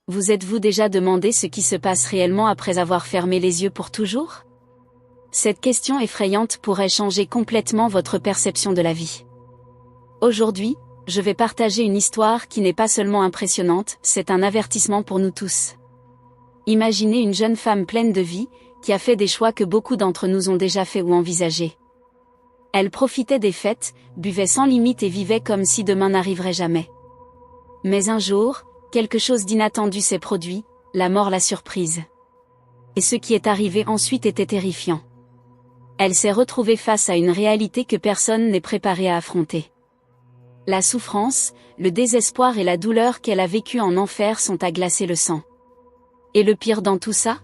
Vous êtes-vous déjà demandé ce qui se passe réellement après avoir fermé les yeux pour toujours? Cette question effrayante pourrait changer complètement votre perception de la vie. Aujourd'hui, je vais partager une histoire qui n'est pas seulement impressionnante, c'est un avertissement pour nous tous. Imaginez une jeune femme pleine de vie, qui a fait des choix que beaucoup d'entre nous ont déjà fait ou envisagés. Elle profitait des fêtes, buvait sans limite et vivait comme si demain n'arriverait jamais. Mais un jour, quelque chose d'inattendu s'est produit, la mort l'a surprise. Et ce qui est arrivé ensuite était terrifiant. Elle s'est retrouvée face à une réalité que personne n'est préparé à affronter. La souffrance, le désespoir et la douleur qu'elle a vécue en enfer sont à glacer le sang. Et le pire dans tout ça?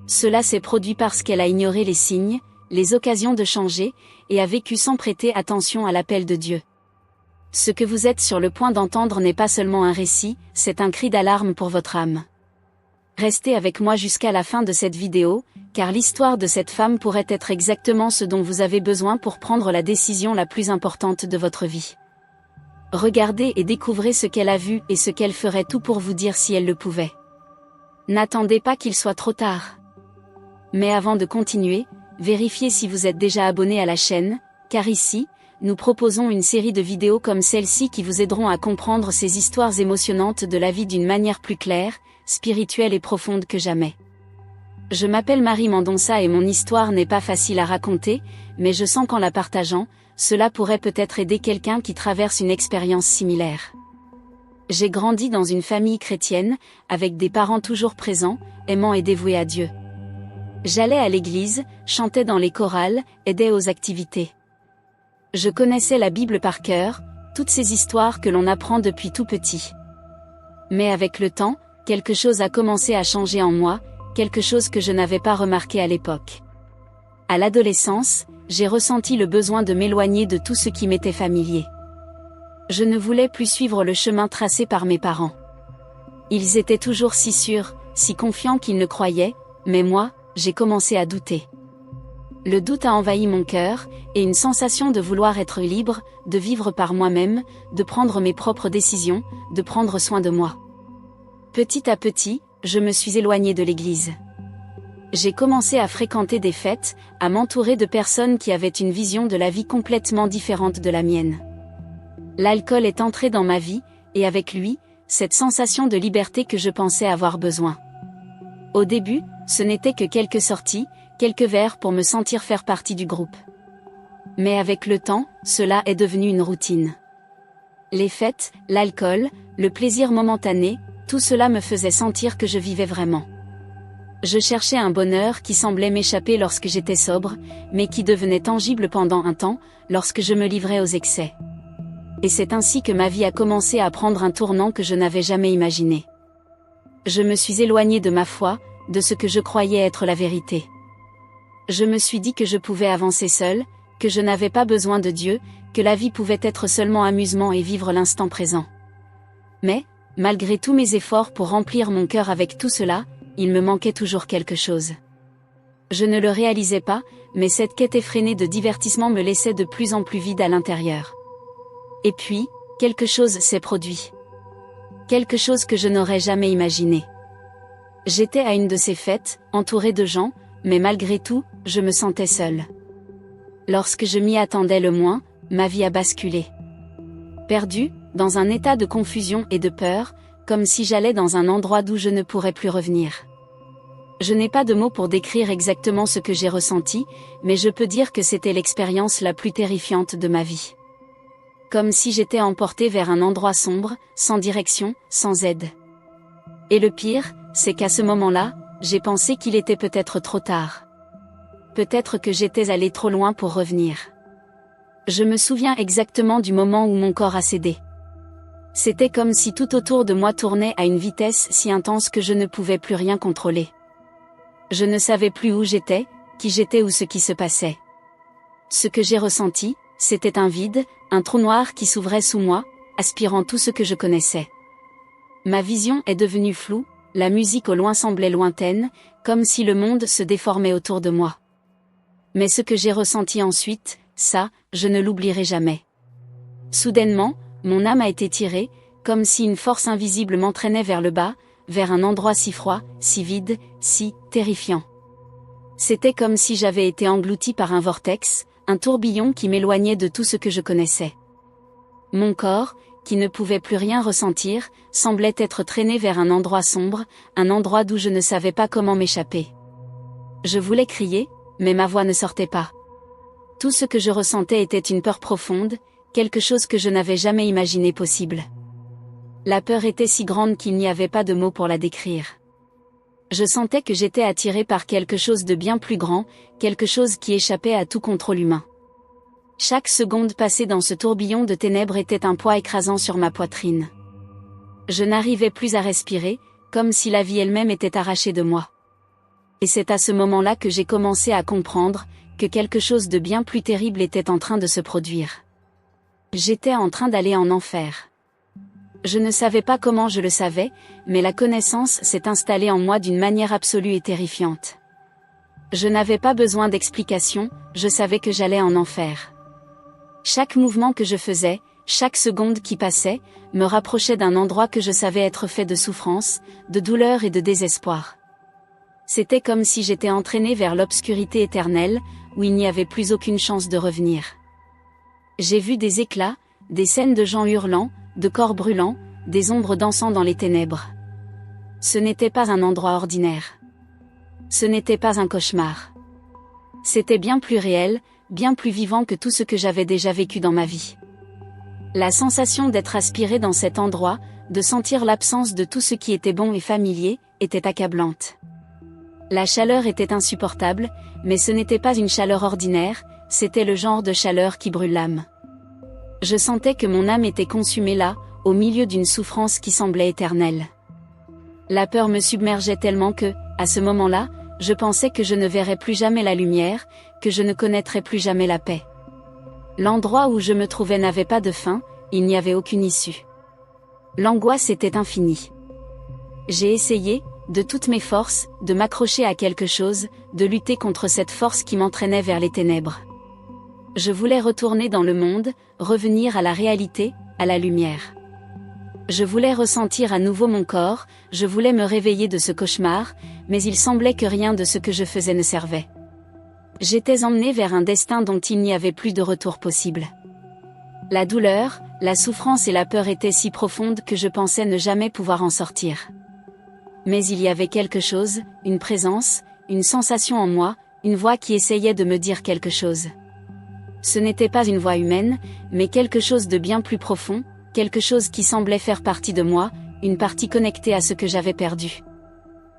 Cela s'est produit parce qu'elle a ignoré les signes, les occasions de changer, et a vécu sans prêter attention à l'appel de Dieu. Ce que vous êtes sur le point d'entendre n'est pas seulement un récit, c'est un cri d'alarme pour votre âme. Restez avec moi jusqu'à la fin de cette vidéo, car l'histoire de cette femme pourrait être exactement ce dont vous avez besoin pour prendre la décision la plus importante de votre vie. Regardez et découvrez ce qu'elle a vu et ce qu'elle ferait tout pour vous dire si elle le pouvait. N'attendez pas qu'il soit trop tard. Mais avant de continuer, vérifiez si vous êtes déjà abonné à la chaîne, car ici, nous proposons une série de vidéos comme celle-ci qui vous aideront à comprendre ces histoires émotionnantes de la vie d'une manière plus claire, spirituelle et profonde que jamais. Je m'appelle Marie Mendonça et mon histoire n'est pas facile à raconter, mais je sens qu'en la partageant, cela pourrait peut-être aider quelqu'un qui traverse une expérience similaire. J'ai grandi dans une famille chrétienne, avec des parents toujours présents, aimants et dévoués à Dieu. J'allais à l'église, chantais dans les chorales, aidais aux activités. Je connaissais la Bible par cœur, toutes ces histoires que l'on apprend depuis tout petit. Mais avec le temps, quelque chose a commencé à changer en moi, quelque chose que je n'avais pas remarqué à l'époque. À l'adolescence, j'ai ressenti le besoin de m'éloigner de tout ce qui m'était familier. Je ne voulais plus suivre le chemin tracé par mes parents. Ils étaient toujours si sûrs, si confiants qu'ils ne croyaient, mais moi, j'ai commencé à douter. Le doute a envahi mon cœur, et une sensation de vouloir être libre, de vivre par moi-même, de prendre mes propres décisions, de prendre soin de moi. Petit à petit, je me suis éloignée de l'église. J'ai commencé à fréquenter des fêtes, à m'entourer de personnes qui avaient une vision de la vie complètement différente de la mienne. L'alcool est entré dans ma vie, et avec lui, cette sensation de liberté que je pensais avoir besoin. Au début, ce n'était que quelques sorties, quelques verres pour me sentir faire partie du groupe. Mais avec le temps, cela est devenu une routine. Les fêtes, l'alcool, le plaisir momentané, tout cela me faisait sentir que je vivais vraiment. Je cherchais un bonheur qui semblait m'échapper lorsque j'étais sobre, mais qui devenait tangible pendant un temps, lorsque je me livrais aux excès. Et c'est ainsi que ma vie a commencé à prendre un tournant que je n'avais jamais imaginé. Je me suis éloignée de ma foi, de ce que je croyais être la vérité. Je me suis dit que je pouvais avancer seule, que je n'avais pas besoin de Dieu, que la vie pouvait être seulement amusement et vivre l'instant présent. Mais, malgré tous mes efforts pour remplir mon cœur avec tout cela, il me manquait toujours quelque chose. Je ne le réalisais pas, mais cette quête effrénée de divertissement me laissait de plus en plus vide à l'intérieur. Et puis, quelque chose s'est produit. Quelque chose que je n'aurais jamais imaginé. J'étais à une de ces fêtes, entourée de gens, mais malgré tout, je me sentais seule. Lorsque je m'y attendais le moins, ma vie a basculé. Perdue, dans un état de confusion et de peur, comme si j'allais dans un endroit d'où je ne pourrais plus revenir. Je n'ai pas de mots pour décrire exactement ce que j'ai ressenti, mais je peux dire que c'était l'expérience la plus terrifiante de ma vie. Comme si j'étais emportée vers un endroit sombre, sans direction, sans aide. Et le pire, c'est qu'à ce moment-là, j'ai pensé qu'il était peut-être trop tard. Peut-être que j'étais allée trop loin pour revenir. Je me souviens exactement du moment où mon corps a cédé. C'était comme si tout autour de moi tournait à une vitesse si intense que je ne pouvais plus rien contrôler. Je ne savais plus où j'étais, qui j'étais ou ce qui se passait. Ce que j'ai ressenti, c'était un vide, un trou noir qui s'ouvrait sous moi, aspirant tout ce que je connaissais. Ma vision est devenue floue, la musique au loin semblait lointaine, comme si le monde se déformait autour de moi. Mais ce que j'ai ressenti ensuite, ça, je ne l'oublierai jamais. Soudainement, mon âme a été tirée, comme si une force invisible m'entraînait vers le bas, vers un endroit si froid, si vide, si terrifiant. C'était comme si j'avais été englouti par un vortex, un tourbillon qui m'éloignait de tout ce que je connaissais. Mon corps, qui ne pouvait plus rien ressentir, semblait être traîné vers un endroit sombre, un endroit d'où je ne savais pas comment m'échapper. Je voulais crier, mais ma voix ne sortait pas. Tout ce que je ressentais était une peur profonde, quelque chose que je n'avais jamais imaginé possible. La peur était si grande qu'il n'y avait pas de mots pour la décrire. Je sentais que j'étais attiré par quelque chose de bien plus grand, quelque chose qui échappait à tout contrôle humain. Chaque seconde passée dans ce tourbillon de ténèbres était un poids écrasant sur ma poitrine. Je n'arrivais plus à respirer, comme si la vie elle-même était arrachée de moi. Et c'est à ce moment-là que j'ai commencé à comprendre que quelque chose de bien plus terrible était en train de se produire. J'étais en train d'aller en enfer. Je ne savais pas comment je le savais, mais la connaissance s'est installée en moi d'une manière absolue et terrifiante. Je n'avais pas besoin d'explication, je savais que j'allais en enfer. Chaque mouvement que je faisais, chaque seconde qui passait, me rapprochait d'un endroit que je savais être fait de souffrance, de douleur et de désespoir. C'était comme si j'étais entraîné vers l'obscurité éternelle, où il n'y avait plus aucune chance de revenir. J'ai vu des éclats, des scènes de gens hurlant, de corps brûlants, des ombres dansant dans les ténèbres. Ce n'était pas un endroit ordinaire. Ce n'était pas un cauchemar. C'était bien plus réel, bien plus vivant que tout ce que j'avais déjà vécu dans ma vie. La sensation d'être aspiré dans cet endroit, de sentir l'absence de tout ce qui était bon et familier, était accablante. La chaleur était insupportable, mais ce n'était pas une chaleur ordinaire, c'était le genre de chaleur qui brûle l'âme. Je sentais que mon âme était consumée là, au milieu d'une souffrance qui semblait éternelle. La peur me submergeait tellement que, à ce moment-là, je pensais que je ne verrais plus jamais la lumière, que je ne connaîtrais plus jamais la paix. L'endroit où je me trouvais n'avait pas de fin, il n'y avait aucune issue. L'angoisse était infinie. J'ai essayé, de toutes mes forces, de m'accrocher à quelque chose, de lutter contre cette force qui m'entraînait vers les ténèbres. Je voulais retourner dans le monde, revenir à la réalité, à la lumière. Je voulais ressentir à nouveau mon corps, je voulais me réveiller de ce cauchemar, mais il semblait que rien de ce que je faisais ne servait. J'étais emmené vers un destin dont il n'y avait plus de retour possible. La douleur, la souffrance et la peur étaient si profondes que je pensais ne jamais pouvoir en sortir. Mais il y avait quelque chose, une présence, une sensation en moi, une voix qui essayait de me dire quelque chose. Ce n'était pas une voix humaine, mais quelque chose de bien plus profond, quelque chose qui semblait faire partie de moi, une partie connectée à ce que j'avais perdu.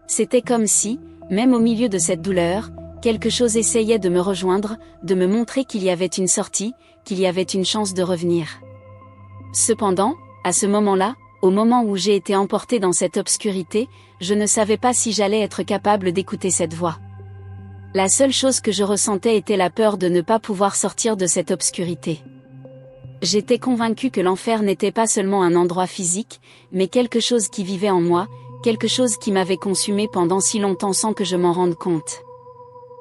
C'était comme si, même au milieu de cette douleur, quelque chose essayait de me rejoindre, de me montrer qu'il y avait une sortie, qu'il y avait une chance de revenir. Cependant, à ce moment-là, au moment où j'ai été emporté dans cette obscurité, je ne savais pas si j'allais être capable d'écouter cette voix. La seule chose que je ressentais était la peur de ne pas pouvoir sortir de cette obscurité. J'étais convaincu que l'enfer n'était pas seulement un endroit physique, mais quelque chose qui vivait en moi, quelque chose qui m'avait consumé pendant si longtemps sans que je m'en rende compte.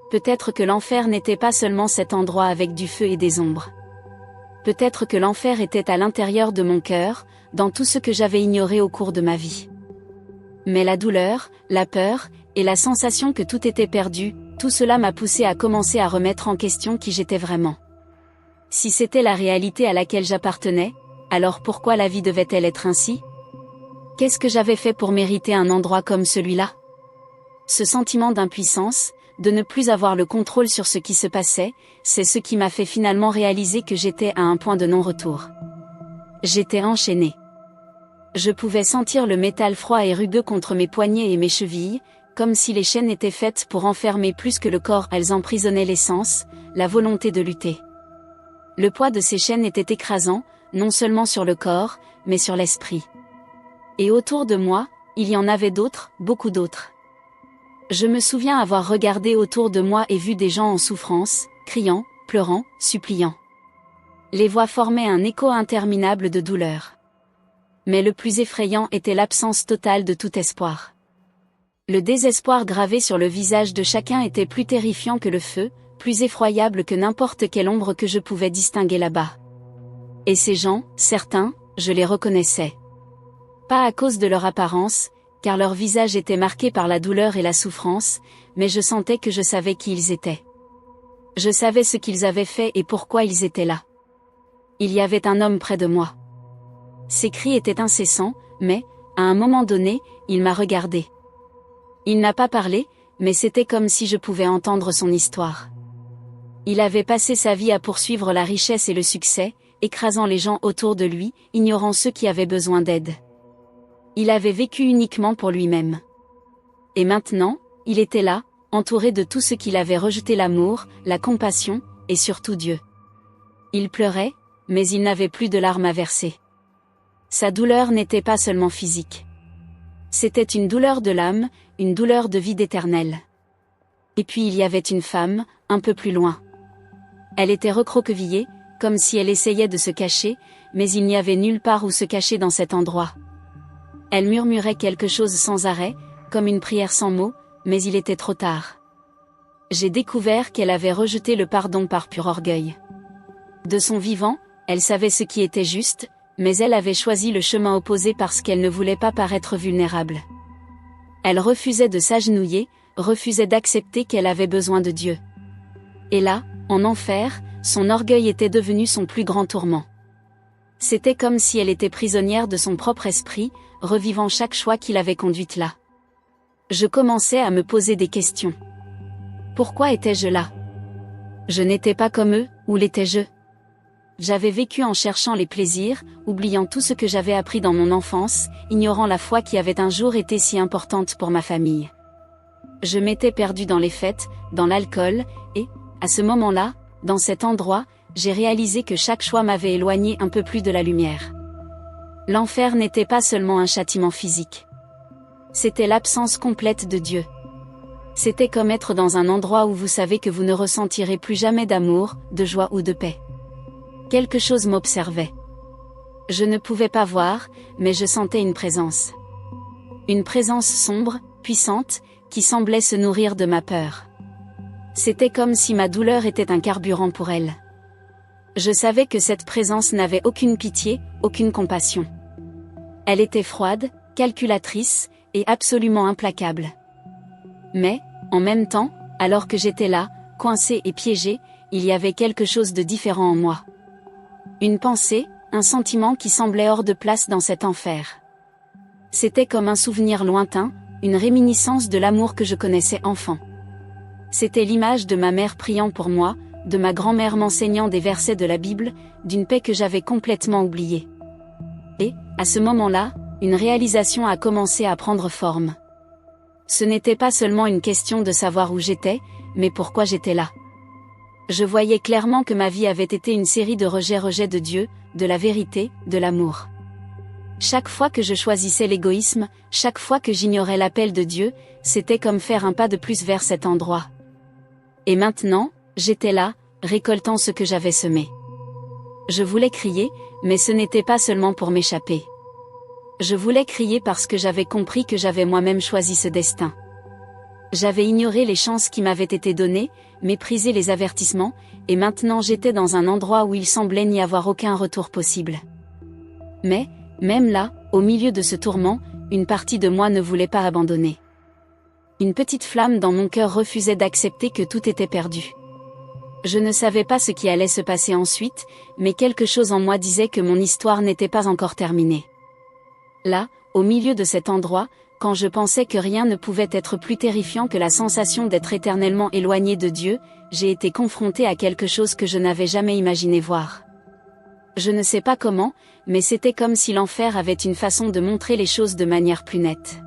Peut-être que l'enfer n'était pas seulement cet endroit avec du feu et des ombres. Peut-être que l'enfer était à l'intérieur de mon cœur, dans tout ce que j'avais ignoré au cours de ma vie. Mais la douleur, la peur, et la sensation que tout était perdu, tout cela m'a poussé à commencer à remettre en question qui j'étais vraiment. Si c'était la réalité à laquelle j'appartenais, alors pourquoi la vie devait-elle être ainsi? Qu'est-ce que j'avais fait pour mériter un endroit comme celui-là? Ce sentiment d'impuissance, de ne plus avoir le contrôle sur ce qui se passait, c'est ce qui m'a fait finalement réaliser que j'étais à un point de non-retour. J'étais enchaîné. Je pouvais sentir le métal froid et rugueux contre mes poignets et mes chevilles, comme si les chaînes étaient faites pour enfermer plus que le corps, elles emprisonnaient l'essence, la volonté de lutter. Le poids de ces chaînes était écrasant, non seulement sur le corps, mais sur l'esprit. Et autour de moi, il y en avait d'autres, beaucoup d'autres. Je me souviens avoir regardé autour de moi et vu des gens en souffrance, criant, pleurant, suppliant. Les voix formaient un écho interminable de douleur. Mais le plus effrayant était l'absence totale de tout espoir. Le désespoir gravé sur le visage de chacun était plus terrifiant que le feu, plus effroyable que n'importe quelle ombre que je pouvais distinguer là-bas. Et ces gens, certains, je les reconnaissais. Pas à cause de leur apparence, car leur visage était marqué par la douleur et la souffrance, mais je sentais que je savais qui ils étaient. Je savais ce qu'ils avaient fait et pourquoi ils étaient là. Il y avait un homme près de moi. Ses cris étaient incessants, mais, à un moment donné, il m'a regardé. Il n'a pas parlé, mais c'était comme si je pouvais entendre son histoire. Il avait passé sa vie à poursuivre la richesse et le succès, écrasant les gens autour de lui, ignorant ceux qui avaient besoin d'aide. Il avait vécu uniquement pour lui-même. Et maintenant, il était là, entouré de tout ce qu'il avait rejeté: l'amour, la compassion, et surtout Dieu. Il pleurait, mais il n'avait plus de larmes à verser. Sa douleur n'était pas seulement physique. C'était une douleur de l'âme, une douleur de vide éternel. Et puis il y avait une femme, un peu plus loin. Elle était recroquevillée, comme si elle essayait de se cacher, mais il n'y avait nulle part où se cacher dans cet endroit. Elle murmurait quelque chose sans arrêt, comme une prière sans mots, mais il était trop tard. J'ai découvert qu'elle avait rejeté le pardon par pur orgueil. De son vivant, elle savait ce qui était juste, mais elle avait choisi le chemin opposé parce qu'elle ne voulait pas paraître vulnérable. Elle refusait de s'agenouiller, refusait d'accepter qu'elle avait besoin de Dieu. Et là, en enfer, son orgueil était devenu son plus grand tourment. C'était comme si elle était prisonnière de son propre esprit, revivant chaque choix qui l'avait conduite là. Je commençais à me poser des questions. Pourquoi étais-je là? Je n'étais pas comme eux, où l'étais-je? J'avais vécu en cherchant les plaisirs, oubliant tout ce que j'avais appris dans mon enfance, ignorant la foi qui avait un jour été si importante pour ma famille. Je m'étais perdue dans les fêtes, dans l'alcool, et, à ce moment-là, dans cet endroit, j'ai réalisé que chaque choix m'avait éloigné un peu plus de la lumière. L'enfer n'était pas seulement un châtiment physique. C'était l'absence complète de Dieu. C'était comme être dans un endroit où vous savez que vous ne ressentirez plus jamais d'amour, de joie ou de paix. Quelque chose m'observait. Je ne pouvais pas voir, mais je sentais une présence. Une présence sombre, puissante, qui semblait se nourrir de ma peur. C'était comme si ma douleur était un carburant pour elle. Je savais que cette présence n'avait aucune pitié, aucune compassion. Elle était froide, calculatrice, et absolument implacable. Mais, en même temps, alors que j'étais là, coincée et piégée, il y avait quelque chose de différent en moi. Une pensée, un sentiment qui semblait hors de place dans cet enfer. C'était comme un souvenir lointain, une réminiscence de l'amour que je connaissais enfant. C'était l'image de ma mère priant pour moi, de ma grand-mère m'enseignant des versets de la Bible, d'une paix que j'avais complètement oubliée. Et, à ce moment-là, une réalisation a commencé à prendre forme. Ce n'était pas seulement une question de savoir où j'étais, mais pourquoi j'étais là. Je voyais clairement que ma vie avait été une série de rejets de Dieu, de la vérité, de l'amour. Chaque fois que je choisissais l'égoïsme, chaque fois que j'ignorais l'appel de Dieu, c'était comme faire un pas de plus vers cet endroit. Et maintenant, j'étais là, récoltant ce que j'avais semé. Je voulais crier, mais ce n'était pas seulement pour m'échapper. Je voulais crier parce que j'avais compris que j'avais moi-même choisi ce destin. J'avais ignoré les chances qui m'avaient été données, méprisé les avertissements, et maintenant j'étais dans un endroit où il semblait n'y avoir aucun retour possible. Mais, même là, au milieu de ce tourment, une partie de moi ne voulait pas abandonner. Une petite flamme dans mon cœur refusait d'accepter que tout était perdu. Je ne savais pas ce qui allait se passer ensuite, mais quelque chose en moi disait que mon histoire n'était pas encore terminée. Là, au milieu de cet endroit, quand je pensais que rien ne pouvait être plus terrifiant que la sensation d'être éternellement éloigné de Dieu, j'ai été confronté à quelque chose que je n'avais jamais imaginé voir. Je ne sais pas comment, mais c'était comme si l'enfer avait une façon de montrer les choses de manière plus nette.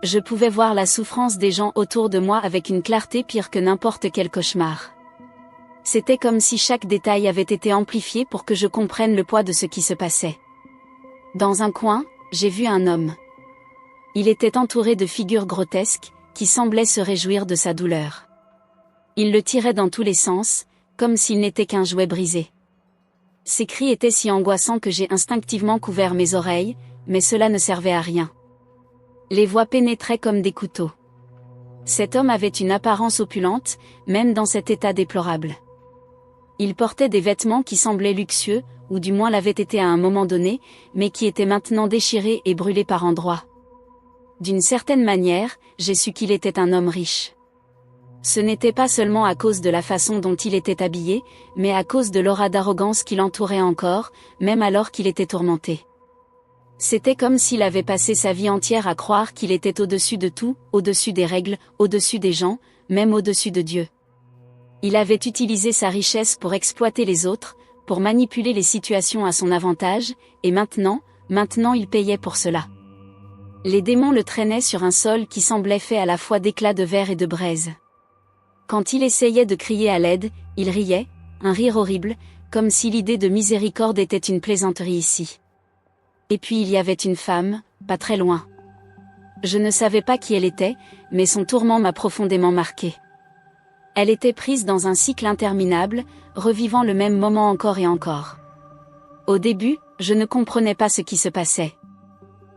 Je pouvais voir la souffrance des gens autour de moi avec une clarté pire que n'importe quel cauchemar. C'était comme si chaque détail avait été amplifié pour que je comprenne le poids de ce qui se passait. Dans un coin, j'ai vu un homme. Il était entouré de figures grotesques, qui semblaient se réjouir de sa douleur. Il le tirait dans tous les sens, comme s'il n'était qu'un jouet brisé. Ses cris étaient si angoissants que j'ai instinctivement couvert mes oreilles, mais cela ne servait à rien. Les voix pénétraient comme des couteaux. Cet homme avait une apparence opulente, même dans cet état déplorable. Il portait des vêtements qui semblaient luxueux, ou du moins l'avaient été à un moment donné, mais qui étaient maintenant déchirés et brûlés par endroits. D'une certaine manière, j'ai su qu'il était un homme riche. Ce n'était pas seulement à cause de la façon dont il était habillé, mais à cause de l'aura d'arrogance qui l'entourait encore, même alors qu'il était tourmenté. C'était comme s'il avait passé sa vie entière à croire qu'il était au-dessus de tout, au-dessus des règles, au-dessus des gens, même au-dessus de Dieu. Il avait utilisé sa richesse pour exploiter les autres, pour manipuler les situations à son avantage, et maintenant il payait pour cela. Les démons le traînaient sur un sol qui semblait fait à la fois d'éclats de verre et de braise. Quand il essayait de crier à l'aide, il riait, un rire horrible, comme si l'idée de miséricorde était une plaisanterie ici. Et puis il y avait une femme, pas très loin. Je ne savais pas qui elle était, mais son tourment m'a profondément marqué. Elle était prise dans un cycle interminable, revivant le même moment encore et encore. Au début, je ne comprenais pas ce qui se passait.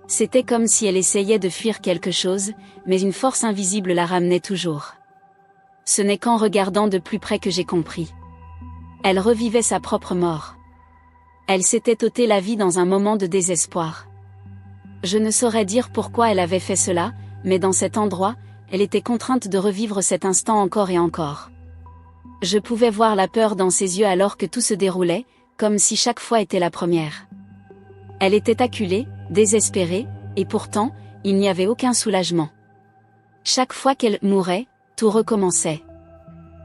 C'était comme si elle essayait de fuir quelque chose, mais une force invisible la ramenait toujours. Ce n'est qu'en regardant de plus près que j'ai compris. Elle revivait sa propre mort. Elle s'était ôté la vie dans un moment de désespoir. Je ne saurais dire pourquoi elle avait fait cela, mais dans cet endroit, elle était contrainte de revivre cet instant encore et encore. Je pouvais voir la peur dans ses yeux alors que tout se déroulait, comme si chaque fois était la première. Elle était acculée, désespérée, et pourtant, il n'y avait aucun soulagement. Chaque fois qu'elle mourait, tout recommençait.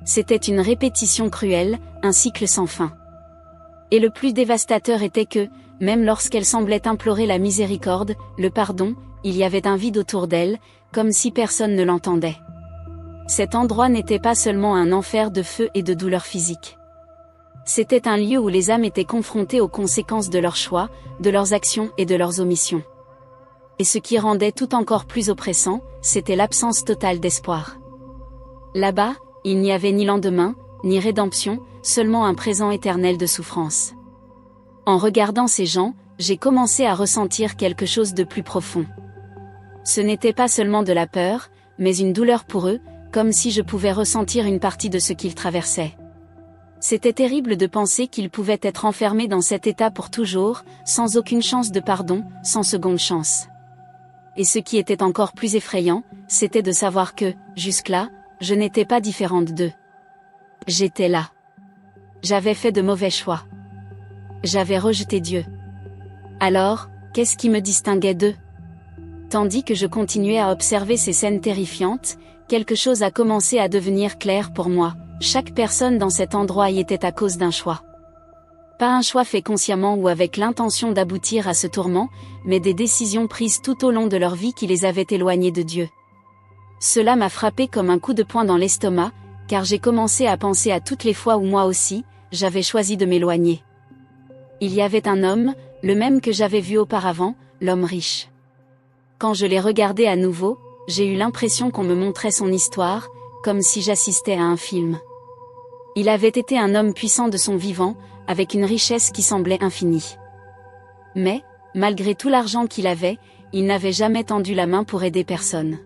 C'était une répétition cruelle, un cycle sans fin. Et le plus dévastateur était que, même lorsqu'elle semblait implorer la miséricorde, le pardon, il y avait un vide autour d'elle, comme si personne ne l'entendait. Cet endroit n'était pas seulement un enfer de feu et de douleur physique. C'était un lieu où les âmes étaient confrontées aux conséquences de leurs choix, de leurs actions et de leurs omissions. Et ce qui rendait tout encore plus oppressant, c'était l'absence totale d'espoir. Là-bas, il n'y avait ni lendemain, ni rédemption, seulement un présent éternel de souffrance. En regardant ces gens, j'ai commencé à ressentir quelque chose de plus profond. Ce n'était pas seulement de la peur, mais une douleur pour eux, comme si je pouvais ressentir une partie de ce qu'ils traversaient. C'était terrible de penser qu'ils pouvaient être enfermés dans cet état pour toujours, sans aucune chance de pardon, sans seconde chance. Et ce qui était encore plus effrayant, c'était de savoir que, jusque-là, je n'étais pas différente d'eux. J'étais là. J'avais fait de mauvais choix. J'avais rejeté Dieu. Alors, qu'est-ce qui me distinguait d'eux? Tandis que je continuais à observer ces scènes terrifiantes, quelque chose a commencé à devenir clair pour moi. Chaque personne dans cet endroit y était à cause d'un choix. Pas un choix fait consciemment ou avec l'intention d'aboutir à ce tourment, mais des décisions prises tout au long de leur vie qui les avaient éloignés de Dieu. Cela m'a frappé comme un coup de poing dans l'estomac, car j'ai commencé à penser à toutes les fois où moi aussi, j'avais choisi de m'éloigner. Il y avait un homme, le même que j'avais vu auparavant, l'homme riche. Quand je l'ai regardé à nouveau, j'ai eu l'impression qu'on me montrait son histoire, comme si j'assistais à un film. Il avait été un homme puissant de son vivant, avec une richesse qui semblait infinie. Mais, malgré tout l'argent qu'il avait, il n'avait jamais tendu la main pour aider personne.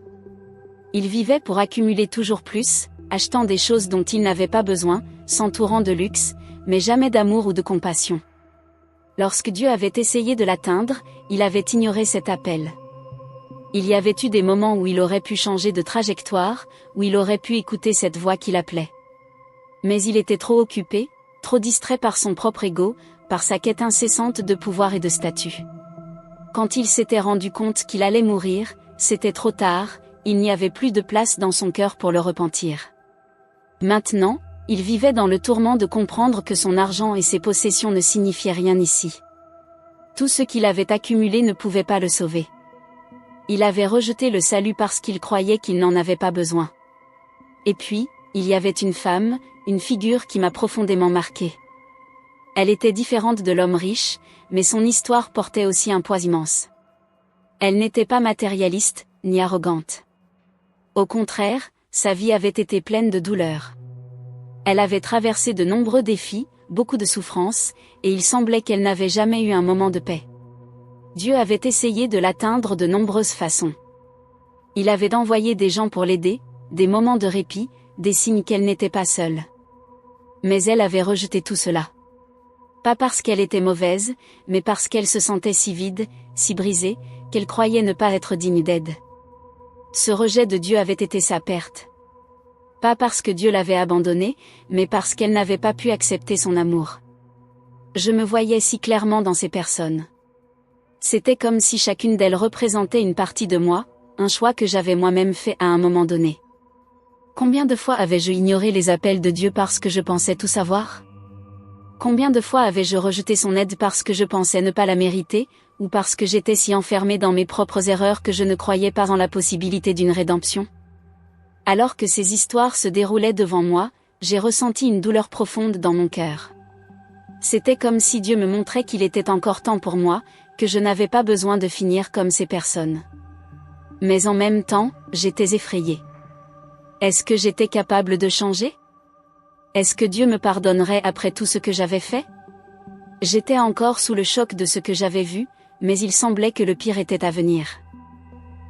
Il vivait pour accumuler toujours plus, achetant des choses dont il n'avait pas besoin, s'entourant de luxe, mais jamais d'amour ou de compassion. Lorsque Dieu avait essayé de l'atteindre, il avait ignoré cet appel. Il y avait eu des moments où il aurait pu changer de trajectoire, où il aurait pu écouter cette voix qui l'appelait. Mais il était trop occupé, trop distrait par son propre ego, par sa quête incessante de pouvoir et de statut. Quand il s'était rendu compte qu'il allait mourir, c'était trop tard, il n'y avait plus de place dans son cœur pour le repentir. Maintenant, il vivait dans le tourment de comprendre que son argent et ses possessions ne signifiaient rien ici. Tout ce qu'il avait accumulé ne pouvait pas le sauver. Il avait rejeté le salut parce qu'il croyait qu'il n'en avait pas besoin. Et puis, il y avait une femme, une figure qui m'a profondément marquée. Elle était différente de l'homme riche, mais son histoire portait aussi un poids immense. Elle n'était pas matérialiste, ni arrogante. Au contraire, sa vie avait été pleine de douleurs. Elle avait traversé de nombreux défis, beaucoup de souffrances, et il semblait qu'elle n'avait jamais eu un moment de paix. Dieu avait essayé de l'atteindre de nombreuses façons. Il avait envoyé des gens pour l'aider, des moments de répit, des signes qu'elle n'était pas seule. Mais elle avait rejeté tout cela. Pas parce qu'elle était mauvaise, mais parce qu'elle se sentait si vide, si brisée, qu'elle croyait ne pas être digne d'aide. Ce rejet de Dieu avait été sa perte. Pas parce que Dieu l'avait abandonnée, mais parce qu'elle n'avait pas pu accepter son amour. Je me voyais si clairement dans ces personnes. C'était comme si chacune d'elles représentait une partie de moi, un choix que j'avais moi-même fait à un moment donné. Combien de fois avais-je ignoré les appels de Dieu parce que je pensais tout savoir ? Combien de fois avais-je rejeté son aide parce que je pensais ne pas la mériter, ou parce que j'étais si enfermée dans mes propres erreurs que je ne croyais pas en la possibilité d'une rédemption ? Alors que ces histoires se déroulaient devant moi, j'ai ressenti une douleur profonde dans mon cœur. C'était comme si Dieu me montrait qu'il était encore temps pour moi, que je n'avais pas besoin de finir comme ces personnes. Mais en même temps, j'étais effrayée. Est-ce que j'étais capable de changer ? Est-ce que Dieu me pardonnerait après tout ce que j'avais fait ? J'étais encore sous le choc de ce que j'avais vu, mais il semblait que le pire était à venir.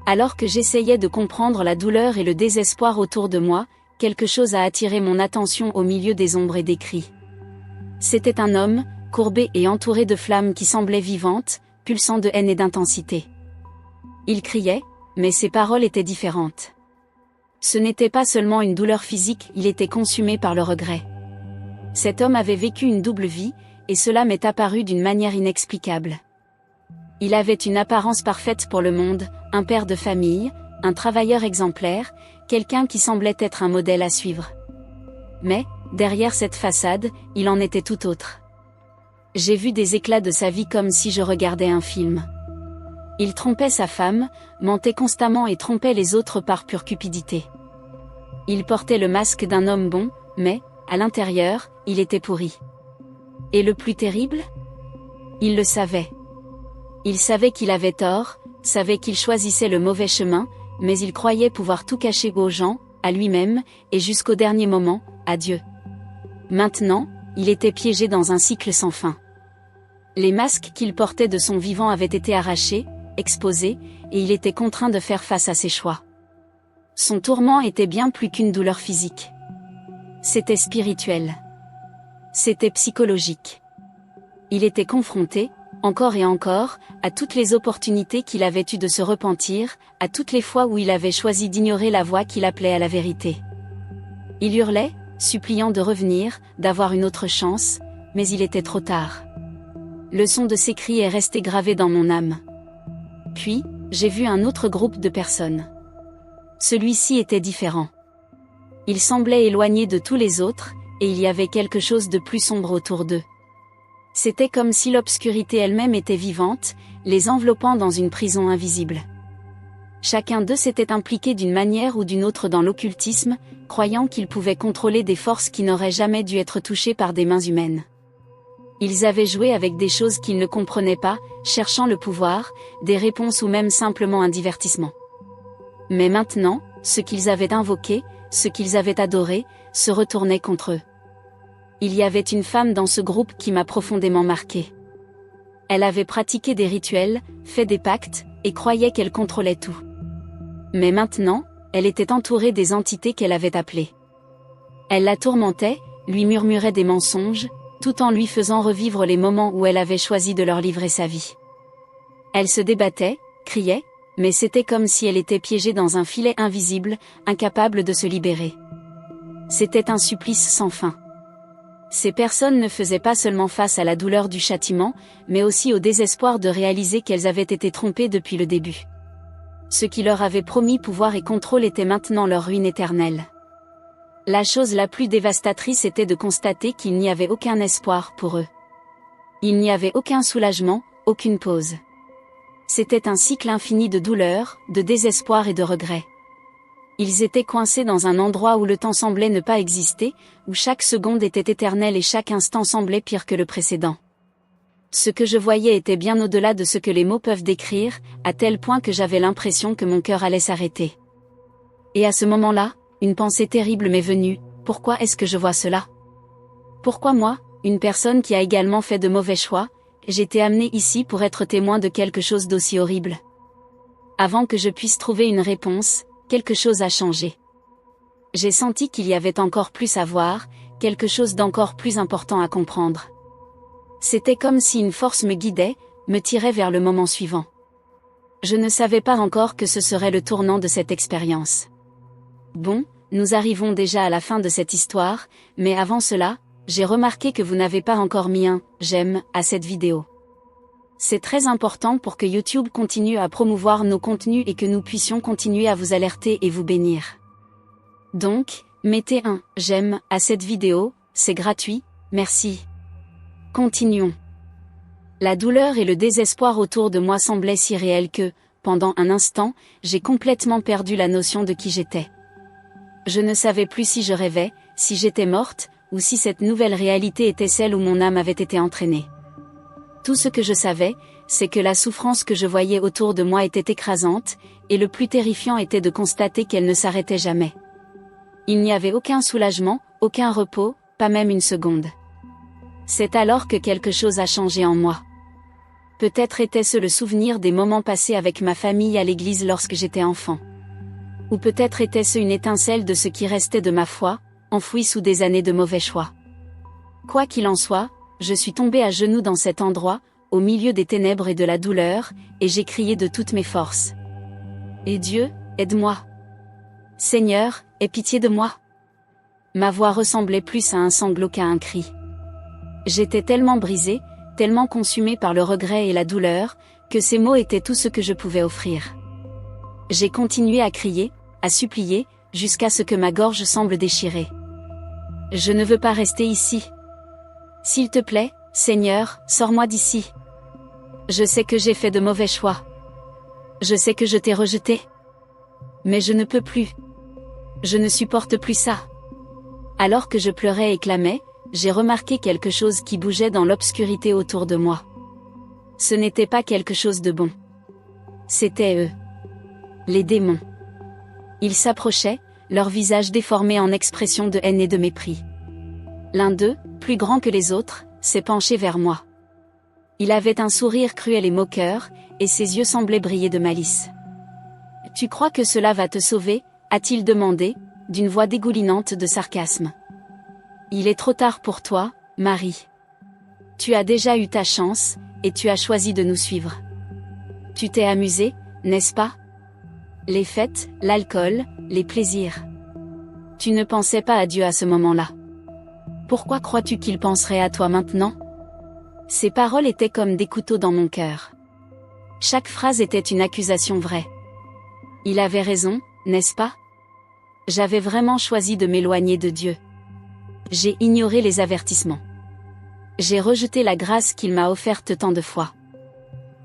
Alors que j'essayais de comprendre la douleur et le désespoir autour de moi, quelque chose a attiré mon attention au milieu des ombres et des cris. C'était un homme, courbé et entouré de flammes qui semblaient vivantes, pulsant de haine et d'intensité. Il criait, mais ses paroles étaient différentes. Ce n'était pas seulement une douleur physique, il était consumé par le regret. Cet homme avait vécu une double vie, et cela m'est apparu d'une manière inexplicable. Il avait une apparence parfaite pour le monde, un père de famille, un travailleur exemplaire, quelqu'un qui semblait être un modèle à suivre. Mais, derrière cette façade, il en était tout autre. J'ai vu des éclats de sa vie comme si je regardais un film. Il trompait sa femme, mentait constamment et trompait les autres par pure cupidité. Il portait le masque d'un homme bon, mais, à l'intérieur, il était pourri. Et le plus terrible ? Il le savait. Il savait qu'il avait tort, savait qu'il choisissait le mauvais chemin, mais il croyait pouvoir tout cacher aux gens, à lui-même, et jusqu'au dernier moment, à Dieu. Maintenant, il était piégé dans un cycle sans fin. Les masques qu'il portait de son vivant avaient été arrachés, exposés, et il était contraint de faire face à ses choix. Son tourment était bien plus qu'une douleur physique. C'était spirituel. C'était psychologique. Il était confronté, encore et encore, à toutes les opportunités qu'il avait eues de se repentir, à toutes les fois où il avait choisi d'ignorer la voix qui l'appelait à la vérité. Il hurlait, suppliant de revenir, d'avoir une autre chance, mais il était trop tard. Le son de ses cris est resté gravé dans mon âme. Puis, j'ai vu un autre groupe de personnes. Celui-ci était différent. Il semblait éloigné de tous les autres, et il y avait quelque chose de plus sombre autour d'eux. C'était comme si l'obscurité elle-même était vivante, les enveloppant dans une prison invisible. Chacun d'eux s'était impliqué d'une manière ou d'une autre dans l'occultisme, croyant qu'ils pouvaient contrôler des forces qui n'auraient jamais dû être touchées par des mains humaines. Ils avaient joué avec des choses qu'ils ne comprenaient pas, cherchant le pouvoir, des réponses ou même simplement un divertissement. Mais maintenant, ce qu'ils avaient invoqué, ce qu'ils avaient adoré, se retournait contre eux. Il y avait une femme dans ce groupe qui m'a profondément marqué. Elle avait pratiqué des rituels, fait des pactes, et croyait qu'elle contrôlait tout. Mais maintenant, elle était entourée des entités qu'elle avait appelées. Elle la tourmentait, lui murmurait des mensonges, tout en lui faisant revivre les moments où elle avait choisi de leur livrer sa vie. Elle se débattait, criait, mais c'était comme si elle était piégée dans un filet invisible, incapable de se libérer. C'était un supplice sans fin. Ces personnes ne faisaient pas seulement face à la douleur du châtiment, mais aussi au désespoir de réaliser qu'elles avaient été trompées depuis le début. Ce qui leur avait promis pouvoir et contrôle était maintenant leur ruine éternelle. La chose la plus dévastatrice était de constater qu'il n'y avait aucun espoir pour eux. Il n'y avait aucun soulagement, aucune pause. C'était un cycle infini de douleur, de désespoir et de regret. Ils étaient coincés dans un endroit où le temps semblait ne pas exister, où chaque seconde était éternelle et chaque instant semblait pire que le précédent. Ce que je voyais était bien au-delà de ce que les mots peuvent décrire, à tel point que j'avais l'impression que mon cœur allait s'arrêter. Et à ce moment-là, une pensée terrible m'est venue, pourquoi est-ce que je vois cela ? Pourquoi moi, une personne qui a également fait de mauvais choix, j'étais amenée ici pour être témoin de quelque chose d'aussi horrible ? Avant que je puisse trouver une réponse, quelque chose a changé. J'ai senti qu'il y avait encore plus à voir, quelque chose d'encore plus important à comprendre. C'était comme si une force me guidait, me tirait vers le moment suivant. Je ne savais pas encore que ce serait le tournant de cette expérience. Bon, nous arrivons déjà à la fin de cette histoire, mais avant cela, j'ai remarqué que vous n'avez pas encore mis un « j'aime » à cette vidéo. C'est très important pour que YouTube continue à promouvoir nos contenus et que nous puissions continuer à vous alerter et vous bénir. Donc, mettez un « j'aime » à cette vidéo, c'est gratuit, merci. Continuons. La douleur et le désespoir autour de moi semblaient si réels que, pendant un instant, j'ai complètement perdu la notion de qui j'étais. Je ne savais plus si je rêvais, si j'étais morte, ou si cette nouvelle réalité était celle où mon âme avait été entraînée. Tout ce que je savais, c'est que la souffrance que je voyais autour de moi était écrasante, et le plus terrifiant était de constater qu'elle ne s'arrêtait jamais. Il n'y avait aucun soulagement, aucun repos, pas même une seconde. C'est alors que quelque chose a changé en moi. Peut-être était-ce le souvenir des moments passés avec ma famille à l'église lorsque j'étais enfant. Ou peut-être était-ce une étincelle de ce qui restait de ma foi, enfouie sous des années de mauvais choix. Quoi qu'il en soit, je suis tombée à genoux dans cet endroit, au milieu des ténèbres et de la douleur, et j'ai crié de toutes mes forces. Et Dieu, aide-moi. Seigneur, aie pitié de moi. Ma voix ressemblait plus à un sanglot qu'à un cri. J'étais tellement brisée, tellement consumée par le regret et la douleur, que ces mots étaient tout ce que je pouvais offrir. J'ai continué à crier, à supplier, jusqu'à ce que ma gorge semble déchirée. Je ne veux pas rester ici. S'il te plaît, Seigneur, sors-moi d'ici. Je sais que j'ai fait de mauvais choix. Je sais que je t'ai rejeté. Mais je ne peux plus. Je ne supporte plus ça. Alors que je pleurais et clamais, j'ai remarqué quelque chose qui bougeait dans l'obscurité autour de moi. Ce n'était pas quelque chose de bon. C'étaient eux. Les démons. Ils s'approchaient, leur visage déformé en expression de haine et de mépris. L'un d'eux, plus grand que les autres, s'est penché vers moi. Il avait un sourire cruel et moqueur, et ses yeux semblaient briller de malice. « Tu crois que cela va te sauver ?» a-t-il demandé, d'une voix dégoulinante de sarcasme. « Il est trop tard pour toi, Marie. Tu as déjà eu ta chance, et tu as choisi de nous suivre. Tu t'es amusée, n'est-ce pas ? Les fêtes, l'alcool, les plaisirs. Tu ne pensais pas à Dieu à ce moment-là. Pourquoi crois-tu qu'il penserait à toi maintenant ? » Ces paroles étaient comme des couteaux dans mon cœur. Chaque phrase était une accusation vraie. Il avait raison, n'est-ce pas ? J'avais vraiment choisi de m'éloigner de Dieu. J'ai ignoré les avertissements. J'ai rejeté la grâce qu'il m'a offerte tant de fois.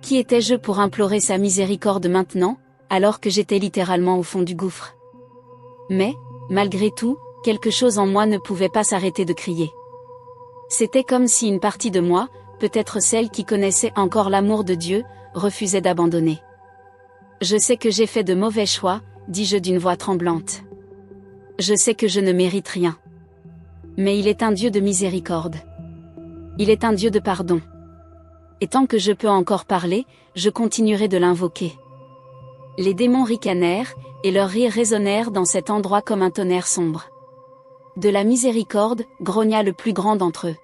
Qui étais-je pour implorer sa miséricorde maintenant, alors que j'étais littéralement au fond du gouffre ? Mais, malgré tout, quelque chose en moi ne pouvait pas s'arrêter de crier. C'était comme si une partie de moi, peut-être celle qui connaissait encore l'amour de Dieu, refusait d'abandonner. « Je sais que j'ai fait de mauvais choix », dis-je d'une voix tremblante. « Je sais que je ne mérite rien. Mais il est un Dieu de miséricorde. Il est un Dieu de pardon. Et tant que je peux encore parler, je continuerai de l'invoquer. » Les démons ricanèrent, et leurs rires résonnèrent dans cet endroit comme un tonnerre sombre. « De la miséricorde » grogna le plus grand d'entre eux.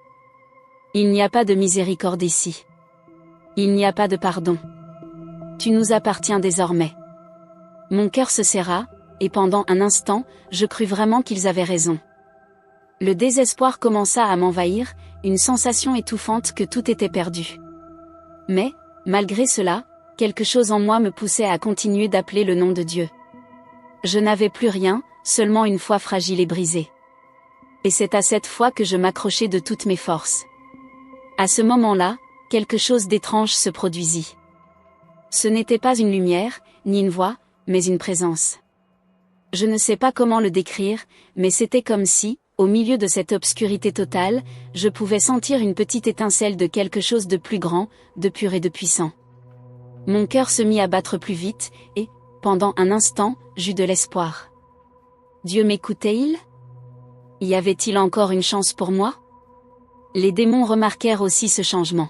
« Il n'y a pas de miséricorde ici. Il n'y a pas de pardon. Tu nous appartiens désormais. » Mon cœur se serra, et pendant un instant, je crus vraiment qu'ils avaient raison. Le désespoir commença à m'envahir, une sensation étouffante que tout était perdu. Mais, malgré cela, quelque chose en moi me poussait à continuer d'appeler le nom de Dieu. Je n'avais plus rien, seulement une foi fragile et brisée. Et c'est à cette foi que je m'accrochais de toutes mes forces. À ce moment-là, quelque chose d'étrange se produisit. Ce n'était pas une lumière, ni une voix, mais une présence. Je ne sais pas comment le décrire, mais c'était comme si, au milieu de cette obscurité totale, je pouvais sentir une petite étincelle de quelque chose de plus grand, de pur et de puissant. Mon cœur se mit à battre plus vite, et, pendant un instant, j'eus de l'espoir. Dieu m'écoutait-il ? Y avait-il encore une chance pour moi ? Les démons remarquèrent aussi ce changement.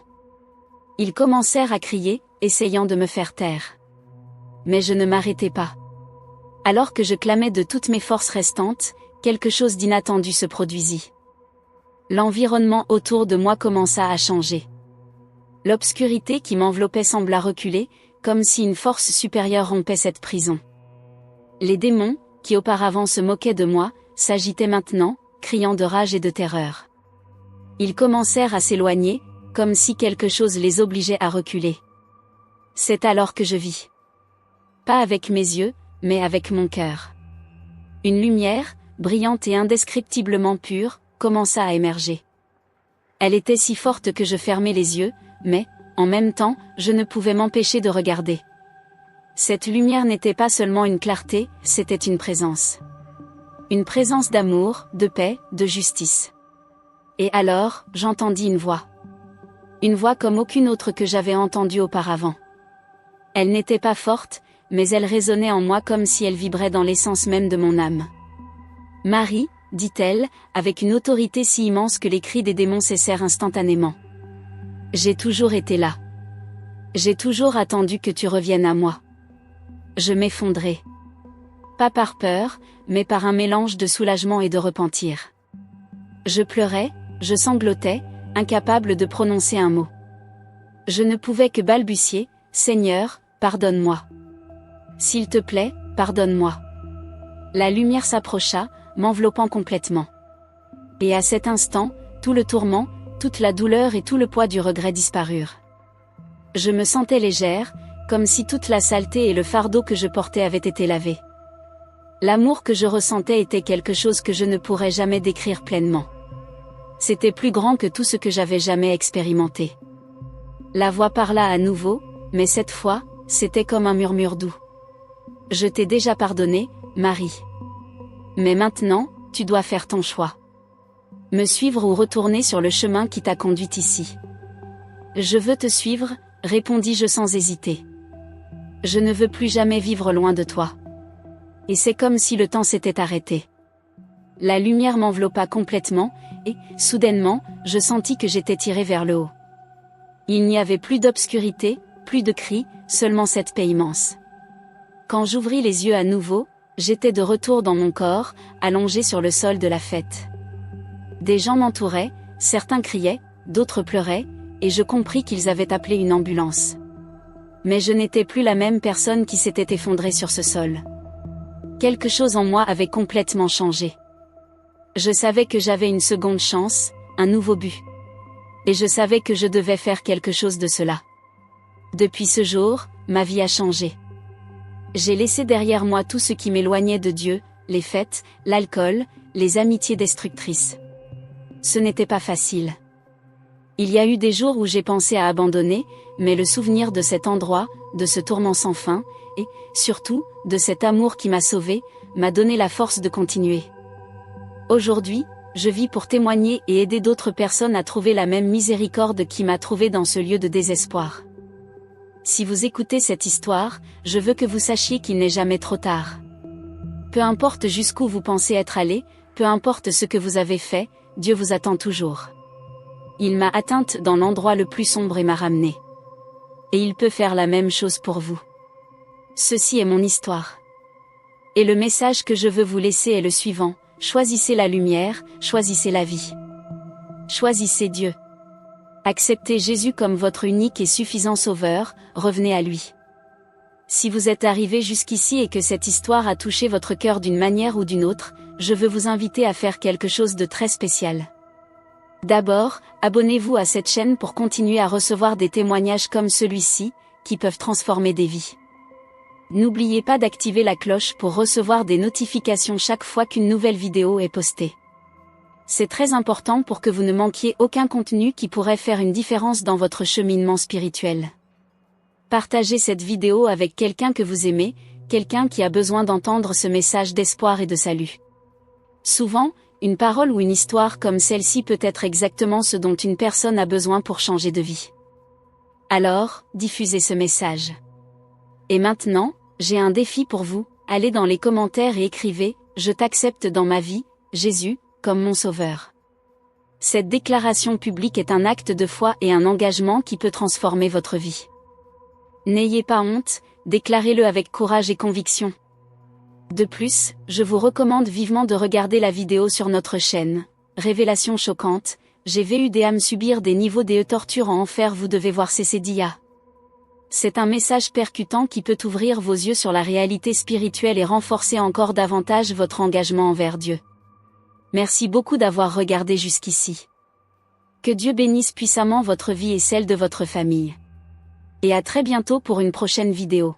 Ils commencèrent à crier, essayant de me faire taire. Mais je ne m'arrêtai pas. Alors que je clamais de toutes mes forces restantes, quelque chose d'inattendu se produisit. L'environnement autour de moi commença à changer. L'obscurité qui m'enveloppait sembla reculer, comme si une force supérieure rompait cette prison. Les démons, qui auparavant se moquaient de moi, s'agitaient maintenant, criant de rage et de terreur. Ils commencèrent à s'éloigner, comme si quelque chose les obligeait à reculer. C'est alors que je vis. Pas avec mes yeux, mais avec mon cœur. Une lumière, brillante et indescriptiblement pure, commença à émerger. Elle était si forte que je fermais les yeux, mais, en même temps, je ne pouvais m'empêcher de regarder. Cette lumière n'était pas seulement une clarté, c'était une présence. Une présence d'amour, de paix, de justice. Et alors, j'entendis une voix. Une voix comme aucune autre que j'avais entendue auparavant. Elle n'était pas forte, mais elle résonnait en moi comme si elle vibrait dans l'essence même de mon âme. « Marie », dit-elle, avec une autorité si immense que les cris des démons cessèrent instantanément. « J'ai toujours été là. J'ai toujours attendu que tu reviennes à moi. » Je m'effondrais. Pas par peur, mais par un mélange de soulagement et de repentir. Je pleurais, je sanglotais, incapable de prononcer un mot. Je ne pouvais que balbutier, « Seigneur, pardonne-moi. S'il te plaît, pardonne-moi. » La lumière s'approcha, m'enveloppant complètement. Et à cet instant, tout le tourment, toute la douleur et tout le poids du regret disparurent. Je me sentais légère, comme si toute la saleté et le fardeau que je portais avaient été lavés. L'amour que je ressentais était quelque chose que je ne pourrais jamais décrire pleinement. C'était plus grand que tout ce que j'avais jamais expérimenté. La voix parla à nouveau, mais cette fois, c'était comme un murmure doux. « Je t'ai déjà pardonné, Marie. Mais maintenant, tu dois faire ton choix. Me suivre ou retourner sur le chemin qui t'a conduite ici. »« Je veux te suivre, » répondis-je sans hésiter. « Je ne veux plus jamais vivre loin de toi. » Et c'est comme si le temps s'était arrêté. La lumière m'enveloppa complètement, et, soudainement, je sentis que j'étais tiré vers le haut. Il n'y avait plus d'obscurité, plus de cris, seulement cette paix immense. Quand j'ouvris les yeux à nouveau, j'étais de retour dans mon corps, allongé sur le sol de la fête. Des gens m'entouraient, certains criaient, d'autres pleuraient, et je compris qu'ils avaient appelé une ambulance. Mais je n'étais plus la même personne qui s'était effondrée sur ce sol. Quelque chose en moi avait complètement changé. Je savais que j'avais une seconde chance, un nouveau but. Et je savais que je devais faire quelque chose de cela. Depuis ce jour, ma vie a changé. J'ai laissé derrière moi tout ce qui m'éloignait de Dieu, les fêtes, l'alcool, les amitiés destructrices. Ce n'était pas facile. Il y a eu des jours où j'ai pensé à abandonner, mais le souvenir de cet endroit, de ce tourment sans fin, et, surtout, de cet amour qui m'a sauvé, m'a donné la force de continuer. Aujourd'hui, je vis pour témoigner et aider d'autres personnes à trouver la même miséricorde qui m'a trouvé dans ce lieu de désespoir. Si vous écoutez cette histoire, je veux que vous sachiez qu'il n'est jamais trop tard. Peu importe jusqu'où vous pensez être allé, peu importe ce que vous avez fait, Dieu vous attend toujours. Il m'a atteinte dans l'endroit le plus sombre et m'a ramenée. Et il peut faire la même chose pour vous. Ceci est mon histoire. Et le message que je veux vous laisser est le suivant: choisissez la lumière, choisissez la vie. Choisissez Dieu. Acceptez Jésus comme votre unique et suffisant sauveur, revenez à lui. Si vous êtes arrivé jusqu'ici et que cette histoire a touché votre cœur d'une manière ou d'une autre, je veux vous inviter à faire quelque chose de très spécial. D'abord, abonnez-vous à cette chaîne pour continuer à recevoir des témoignages comme celui-ci, qui peuvent transformer des vies. N'oubliez pas d'activer la cloche pour recevoir des notifications chaque fois qu'une nouvelle vidéo est postée. C'est très important pour que vous ne manquiez aucun contenu qui pourrait faire une différence dans votre cheminement spirituel. Partagez cette vidéo avec quelqu'un que vous aimez, quelqu'un qui a besoin d'entendre ce message d'espoir et de salut. Souvent, une parole ou une histoire comme celle-ci peut être exactement ce dont une personne a besoin pour changer de vie. Alors, diffusez ce message. Et maintenant, j'ai un défi pour vous, allez dans les commentaires et écrivez « Je t'accepte dans ma vie, Jésus, comme mon sauveur ». Cette déclaration publique est un acte de foi et un engagement qui peut transformer votre vie. N'ayez pas honte, déclarez-le avec courage et conviction. De plus, je vous recommande vivement de regarder la vidéo sur notre chaîne. Révélation choquante, j'ai vu des âmes subir des niveaux de torture en enfer, vous devez voir ces dia. C'est un message percutant qui peut ouvrir vos yeux sur la réalité spirituelle et renforcer encore davantage votre engagement envers Dieu. Merci beaucoup d'avoir regardé jusqu'ici. Que Dieu bénisse puissamment votre vie et celle de votre famille. Et à très bientôt pour une prochaine vidéo.